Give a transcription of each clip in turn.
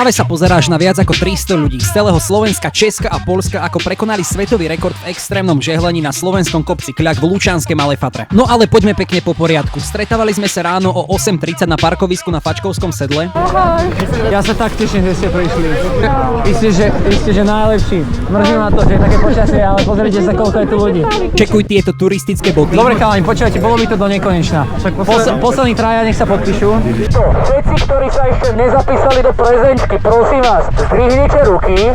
Práve sa pozeráš na viac ako 300 ľudí z celého Slovenska, Česka a Poľska, ako prekonali svetový rekord v extrémnom žehlení na slovenskom kopci Kľak v Lučanskej Malej Fatre. No ale poďme pekne po poriadku. Stretávali sme sa ráno o 8:30 na parkovisku na Fačkovskom sedle. Ja sa tak teším, že ste prišli. Isté, že najlepší. Mrzí ma to, že je také počasie, ale pozrite sa, koľko je tu ľudí. Čekuj tieto turistické body. Dobre chalani, počúvajte, bolo by to do nekonečna. Poslední traja, nech sa podpíšu. Všetci, ktorí sa ešte nezapísali do prezenčky, prosím vás, zdvihnite ruky.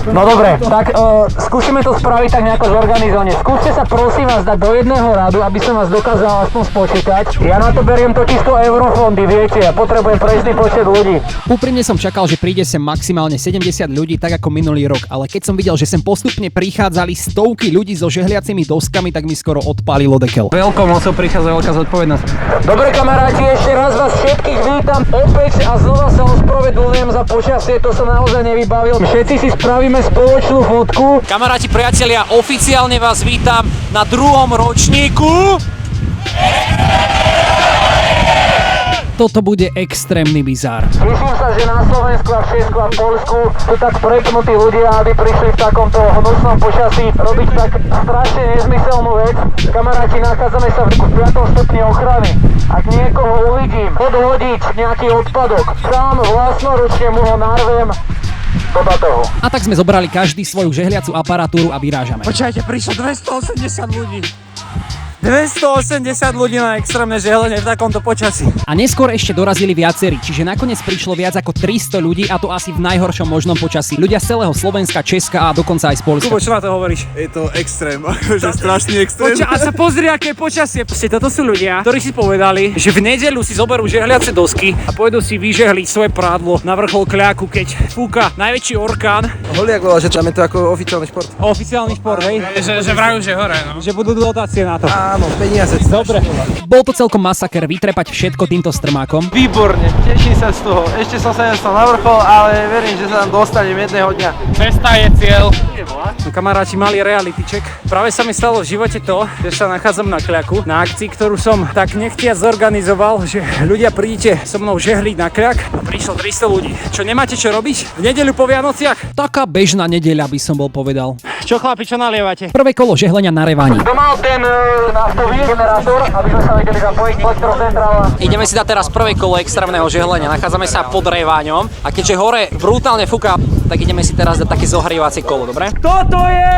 No dobre, tak skúsime to spraviť tak nejako zorganizovane. Skúste sa prosím vás dať do jedného radu, aby som vás dokázal aspoň spočítať. Ja na to beriem totiž to eurofondy, viete, ja potrebujem presný počet ľudí. Úprimne som čakal, že príde sem maximálne 70 ľudí, tak ako minulý rok, ale keď som videl, že sem postupne prichádzali stovky ľudí so žehliacimi doskami, tak mi skoro odpálilo dekel. Veľkou mocou prichádza veľká zodpovednosť. Dobre kamaráti, ešte raz vás všetkých vítam opäť a znova sa ospravedlňujem za počasie, to som naozaj nevybavil. Všetci si spravíme spoločnú fotku. Kamaráti, priatelia, oficiálne vás vítam na 2. ročníku. Toto bude extrémny bizár. Myslím sa, že na Slovensku a v Česku a v Poľsku sú tak prepnutí ľudia, aby prišli v takomto hnusnom počasí robiť tak strašne nezmyselnú vec. Kamaráti, nachádzame sa v 5. stupni ochrany. Ak niekoho uvidím podhodiť nejaký odpadok, sám vlastnoručne mu ho narvem do batohu. A tak sme zobrali každý svoju žehliacu aparatúru a vyrážame. Počkajte, prišlo 280 ľudí. 280 ľudí na extrémne žehlenie v takomto počasí. A neskôr ešte dorazili viacerí, čiže nakoniec prišlo viac ako 300 ľudí a to asi v najhoršom možnom počasí. Ľudia z celého Slovenska, Česka a dokonca aj z Poľska. Kubo, čo na to hovoríš? Je to extrém, akože strašný extrém. A sa pozri, aké počasie. Toto sú ľudia, ktorí si povedali, že v nedeľu si zoberú žehliace dosky a pôjdu si vyžehliť svoje prádlo na vrchol Kľaku, keď fúka najväčší orkán. Holiak bola, že tam je to ako oficiálny šport. Oficiálny šport, hej? Že vrajú, že hore, no. Že budú dotácie na to. Áno, peniaze. Dobre. Bol to celkom masaker vytrepať všetko týmto strmákom. Výborne, teším sa z toho. Ešte som sa nedostal na vrchol, ale verím, že sa tam dostanem jedného dňa. Cesta je cieľ. Kamaráti, mali reality check. Práve sa mi stalo v živote to, že sa nachádzam na Kľaku, na akcii, ktorú som tak nechtiac zorganizoval, že ľudia prídete so mnou žehliť na Kľak a prišlo 300 ľudí. Čo, nemáte čo robiť? V nedeľu po Vianociach? Taká bežná nedeľa by som bol povedal. Čo chlapi, čo nalievate? Prvé kolo žehlenia na Reváni. Kto mal ten naftový generátor, aby sme sa vedeli zapojiť elektrocentrála? Ideme si dať teraz prvé kolo extrémneho žehlenia. Nachádzame sa pod Reváňom a keďže hore brutálne fúka, tak ideme si teraz dať také zohrievacie kolo, dobre? Kto to je?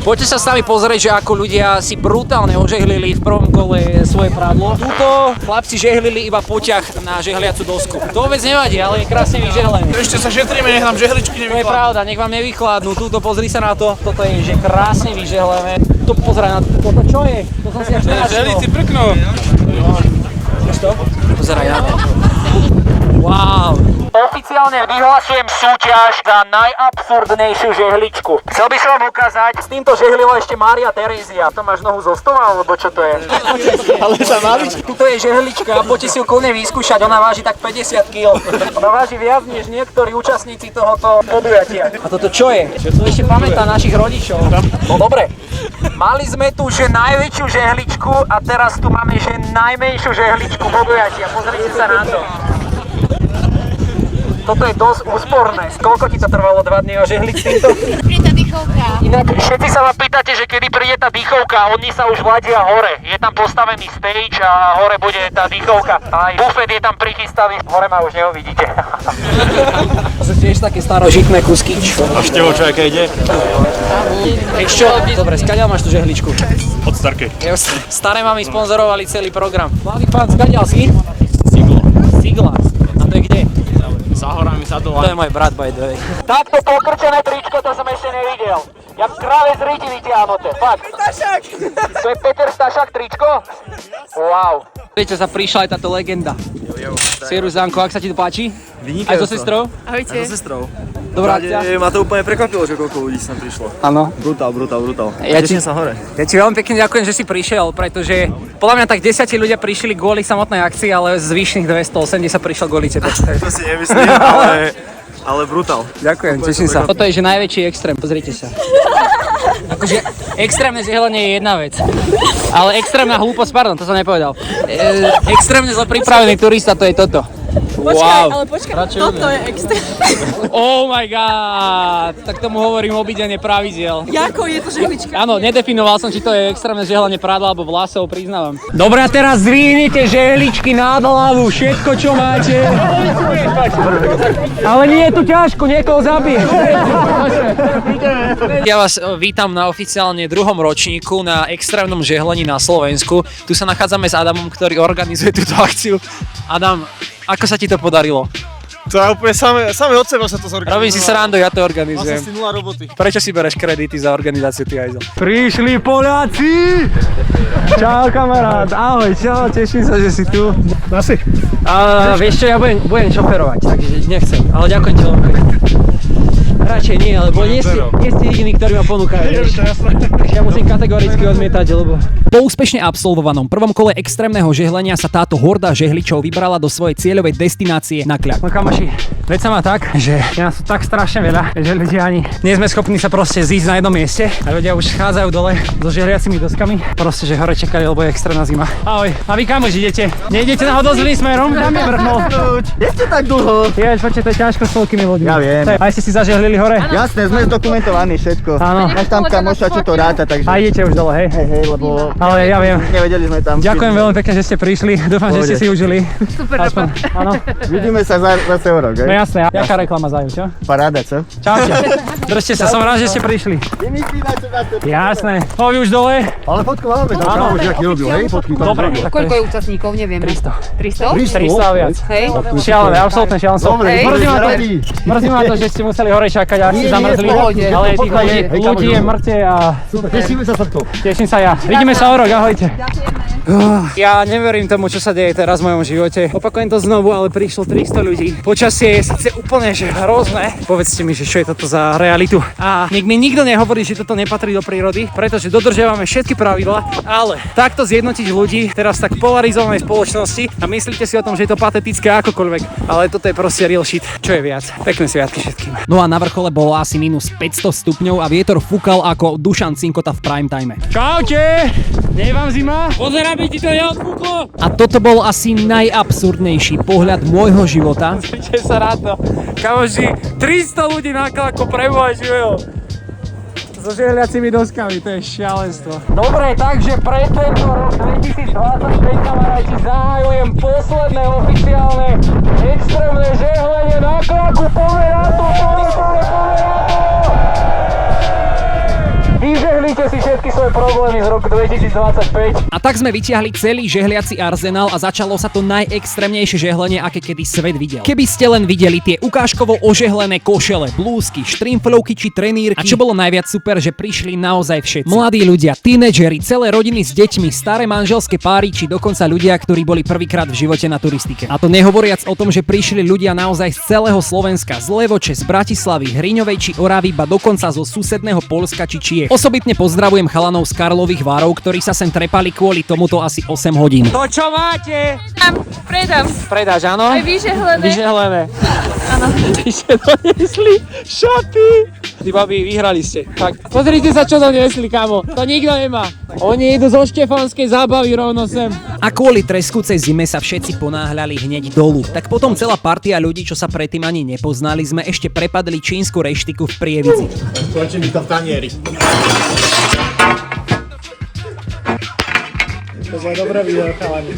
Poďte sa s nami pozrieť, že ako ľudia si brutálne ožehlili v prvom kole svoje prádlo. Tuto chlapci žehlili iba poťah na žehliacu dosku. To vôbec nevadí, ale je krásne vyžehlené. Ešte sa šetríme, nech nám žehličky To je nevychladnú. pravda, nech vám nevychladnú. Tuto pozri sa na to. Toto je že krásne vyžehlené. Tu pozeraj na toto, čo je? To som si až Žehlici prknú. Vieš to? Pozeraj na to. Wow. Oficiálne vyhlasujem súťaž za najabsurdnejšiu žehličku. Chcel by som vám ukázať, s týmto žehlila ešte Mária Terézia. To máš nohu zo stola, alebo čo to je? Ale tá malička. Tuto je žehlička, poďte si ju kľudne vyskúšať, ona váži tak 50 kg. Ona váži viac než niektorí účastníci tohoto podujatia. A toto čo je? To ešte pamätá našich rodičov. No dobre, mali sme tu že najväčšiu žehličku a teraz tu máme že najmenšiu žehličku podujatia. Pozrite sa na to. Toto je dosť úsporné. Koľko ti to trvalo 2 dny ožehliť s týmto? Je tá dýchovka. Inak všetci sa ma pýtate, že kedy príde tá dýchovka, oni sa už ladia hore. Je tam postavený stage a hore bude tá dýchovka. Aj bufet je tam prichystaný, hore ma už neuvidíte. To sú tiež také starožitné kusky. A števo, čo aké ide? Vieš čo? Dobre, skadiaľ máš tú žehličku? Od Starky. Staré mami sponzorovali celý program. Mladý pán, skadiaľ si? Sigla. A to je kde? Za horami, za To je môj brat, by the way. Takto pokrčené tričko, to som ešte nevidel. Jak kráve z ryti vytiahnuté, fakt. Stašák! To je Peter Stašák tričko? Wow. Viete, sa prišla aj táto legenda. Siruzánko, ak sa ti to páči? Aj so sestrou? Ahojte. Aj so sestrou. Dobrá akcia. Ma to úplne prekvapilo, že koľko ľudí sem prišlo. Áno. Brutál. Ja Teším sa hore. Ja ti veľmi pekne ďakujem, že si prišiel, pretože podľa mňa tak 10 ľudia prišli kvôli samotnej akcii, ale zvyšných 280 prišlo kvôli tebe. To si nemyslím, ale brutál. Ďakujem, teším sa. Toto je že najväčší extrém, pozrite sa. Akože extrémne žehlenie je jedna vec. Ale extrémna hlúposť, pardon, to som nepovedal. Extrémne zle pripravený turista, to je toto. Počkaj, ale počkaj, toto je extrém. Oh my god, tak tomu hovorím obidenie pravidiel. Jako je to žehlička? Áno, nedefinoval som, či to je extrémne žehlenie prádla alebo vlasov, priznávam. Dobre, a teraz zvihnite žehličky nad hlavu, všetko čo máte. Ale nie je tu ťažko, niekoho zabiť. Ja vás vítam na oficiálne 2. ročníku na extrémnom žehlení na Slovensku. Tu sa nachádzame s Adamom, ktorý organizuje túto akciu. Adam, ako sa ti to podarilo? To je úplne samé od seba sa to zorganizovalo. Robím si srandu, ja to organizujem. Vlastne si nula roboty. Prečo si bereš kredity za organizáciu, ty Ajzel? Prišli Poliaci! Čau kamarát, ahoj, čau, teším sa, že si tu. Nasi? Vieš čo, ja budem šoferovať, takže nechcem, ale ďakujem ti veľmi pekne. Radšej nie, lebo nie ste jediní, ktorí ma ponúkajú. Ja musím kategoricky odmietať, lebo... Po úspešne absolvovanom prvom kole extrémneho žehlenia sa táto horda žehličov vybrala do svojej cieľovej destinácie na Kľak. No kamoši, veď sa má tak, že nás sú tak strašne veľa, že ľudia ani nie sme schopní sa proste zísť na jednom mieste a ľudia už chádzajú dole so žehliacimi doskami. Proste, že hore čakali, lebo je extrémna zima. Ahoj, a vy kamoš idete? Neidete náhodou zlým smerom? Tam je vrchol. Ešte tak dlho. Počkaj, to je ťažko s toľkými ľuďmi. Ja viem. A ste si zažehlili hore? Jasné, sme zdokumentovaní všetko. Áno. Máš tam kamoša, čo to ráta, takže... A idete už dole, hej? Hej, lebo... Ale ja viem. Nevedeli sme tam. Ďakujem veľmi pekne, že ste prišli. Dúfam, že ste si užili. Super Aspoň, áno. Vidíme sa zase o rok, No hej? jasné. Jaká reklama zajú, čo? Paráda, čo? Čaute. Držte sa, som rád, že ste prišli. Vymyslí na čo na to. Jasné. Vy už dole? Ale fotku máme, tak Áno. už jaký robil, hej? Fotky tam. Dobre. Koľko je účastníkov, nevieme. 300. 300? 300 a viac. Hej. Šialené, absolútne šialenstvo. Dobre, Hej. Mrzí ma to, že ste museli hore čakať a ste zamrzli. v pohode. Ale tých ľudí je mŕte a Super, tešíme sa takto. teším sa ja. Vidíme sa o rok, ahojte. Ja neverím tomu, čo sa deje teraz v mojom živote. Opakujem to znovu, ale prišlo 300 ľudí. Počasie je síce úplne že hrozné. Povedzte mi, že čo je toto za realitu. A nech mi nikto nehovorí, že toto nepatrí do prírody, pretože dodržiavame všetky pravidlá, ale takto zjednotiť ľudí teraz tak polarizovanej spoločnosti a myslíte si o tom, že je to patetické akokoľvek, ale toto je proste real shit. Čo je viac? Pekné sviatky všetkým. No a na vrchole bolo asi minus 500 stupňov a vietor fúkal ako Dušan Cinkota v prime time. Čaute! Nie je vám zima? Pozerám, by ti to neodfúklo! A toto bol asi najabsurdnejší pohľad môjho života. Zvíte sa rád to. Kamoži, 300 ľudí na Klaku preboha živého. So žehliacimi doskami, to je šialenstvo. Dobre, takže pre tento rok 2025, kamaráti, zahajujem posledné oficiálne extrémne žehlenie na Klaku. Poďme na to, poďme na to! Vyžehlite si všetky svoje problémy z roku 2025. A tak sme vytiahli celý žehliaci arzenál a začalo sa to najextrémnejšie žehlenie, aké kedy svet videl. Keby ste len videli tie ukážkovo ožehlené košele, blúzky, štrimflovky či trenírky. A čo bolo najviac super, že prišli naozaj všetci. Mladí ľudia, tínedžeri, celé rodiny s deťmi, staré manželské páry či dokonca ľudia, ktorí boli prvýkrát v živote na turistike. A to nehovoriac o tom, že prišli ľudia naozaj z celého Slovenska, z Levoče, z Bratislavy, Hriňovej či Oravy, ba dokonca zo susedného Poľska či Čiech. Osobitne pozdravujem chalanov z Karlových Varov, ktorí sa sem trepali kvôli tomuto asi 8 hodín. To čo máte? Predám. Predáš, áno? Aj vyžehlené. Vyžehlené. Áno. Ty ste donesli šaty. Ty babi, vyhrali ste. Tak, pozrite sa, čo donesli, kamo. To nikto nemá. Oni idú zo Štefánskej zábavy rovno sem. A kvôli treskúcej zime sa všetci ponáhľali hneď dolu. Tak potom celá partia ľudí, čo sa predtým ani nepoznali, sme ešte prepadli čínsku reštiku v Prievidzi. Skončím to v tanieri. To je dobré video, chalani.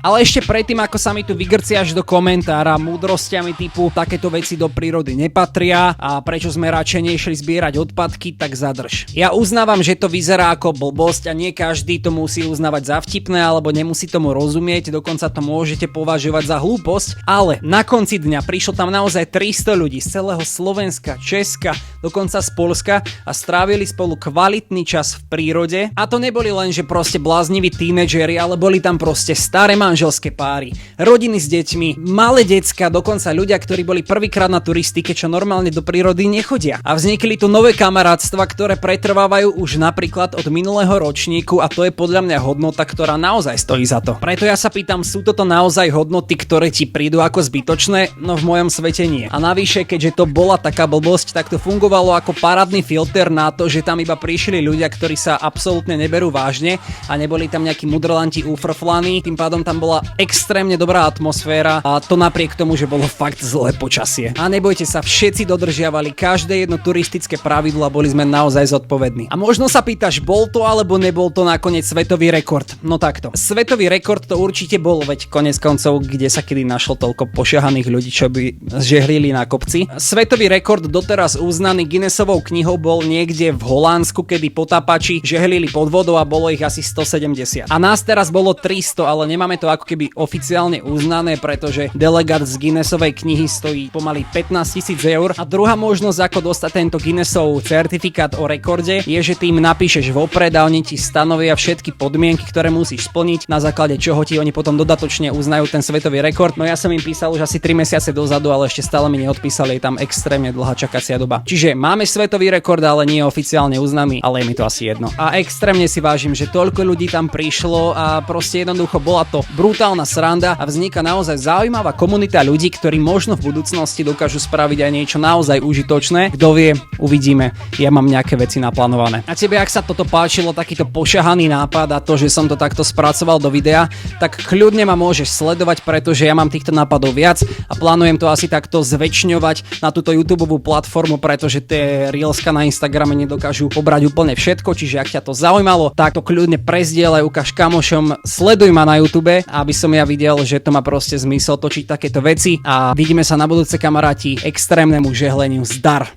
Ale ešte predtým, ako sa mi tu vygrciaš do komentára múdrostiami typu takéto veci do prírody nepatria a prečo sme radšej nešli zbierať odpadky, tak zadrž. Ja uznávam, že to vyzerá ako blbosť a nie každý to musí uznávať za vtipné alebo nemusí tomu rozumieť, dokonca to môžete považovať za hlúposť, ale na konci dňa prišlo tam naozaj 300 ľudí z celého Slovenska, Česka, dokonca z Poľska a strávili spolu kvalitný čas v prírode. A to neboli len, že proste blázniví tínedžeri, ale boli tam proste staré novomanželské páry, rodiny s deťmi, malé decka, dokonca ľudia, ktorí boli prvýkrát na turistike, čo normálne do prírody nechodia. A vznikli tu nové kamarátstva, ktoré pretrvávajú už napríklad od minulého ročníku a to je podľa mňa hodnota, ktorá naozaj stojí za to. Preto ja sa pýtam, sú toto naozaj hodnoty, ktoré ti prídu ako zbytočné? No v mojom svete nie. A navyše, keďže to bola taká blbosť, tak to fungovalo ako parádny filter na to, že tam iba prišli ľudia, ktorí sa absolútne neberú vážne a neboli tam nejakí mudrlanti ufrflaní, tým pádom tam bola extrémne dobrá atmosféra a to napriek tomu, že bolo fakt zlé počasie. A nebojte sa, všetci dodržiavali každé jedno turistické pravidlo a boli sme naozaj zodpovední. A možno sa pýtaš, bol to alebo nebol to nakoniec svetový rekord? No takto. Svetový rekord to určite bol, veď konec koncov, kde sa kedy našlo toľko pošahaných ľudí, čo by žehlili na kopci. Svetový rekord doteraz uznaný Guinnessovou knihou bol niekde v Holandsku, kedy potápači žehlili pod vodou a bolo ich asi 170. A nás teraz bolo 300, ale nemáme to ako keby oficiálne uznané, pretože delegát z Guinnessovej knihy stojí pomaly 15 000 eur. A druhá možnosť, ako dostať tento Guinnessov certifikát o rekorde, je, že ty im napíšeš vopred a oni ti stanovia všetky podmienky, ktoré musíš splniť, na základe čoho ti oni potom dodatočne uznajú ten svetový rekord. No ja som im písal už asi 3 mesiace dozadu, ale ešte stále mi neodpísali, je tam extrémne dlhá čakacia doba. Čiže máme svetový rekord, ale nie je oficiálne uznaný, ale je mi to asi jedno. A extrémne si vážim, že toľko ľudí tam prišlo a proste jednoducho bola to brutálna sranda a vzniká naozaj zaujímavá komunita ľudí, ktorí možno v budúcnosti dokážu spraviť aj niečo naozaj užitočné. Kto vie, uvidíme. Ja mám nejaké veci naplánované. A tebe, ak sa toto páčilo, takýto pošahaný nápad a to, že som to takto spracoval do videa, tak kľudne ma môžeš sledovať, pretože ja mám týchto nápadov viac a plánujem to asi takto zväčšňovať na túto YouTubeovú platformu, pretože tie reelska na Instagrame nedokážu pobrať úplne všetko, čiže ak ťa to zaujímalo, tak to kľudne prezdielaj, ukáž kamošom, sleduj ma na YouTube, aby som ja videl, že to má proste zmysel točiť takéto veci a vidíme sa na budúce, kamaráti. Extrémnemu žehleniu zdar.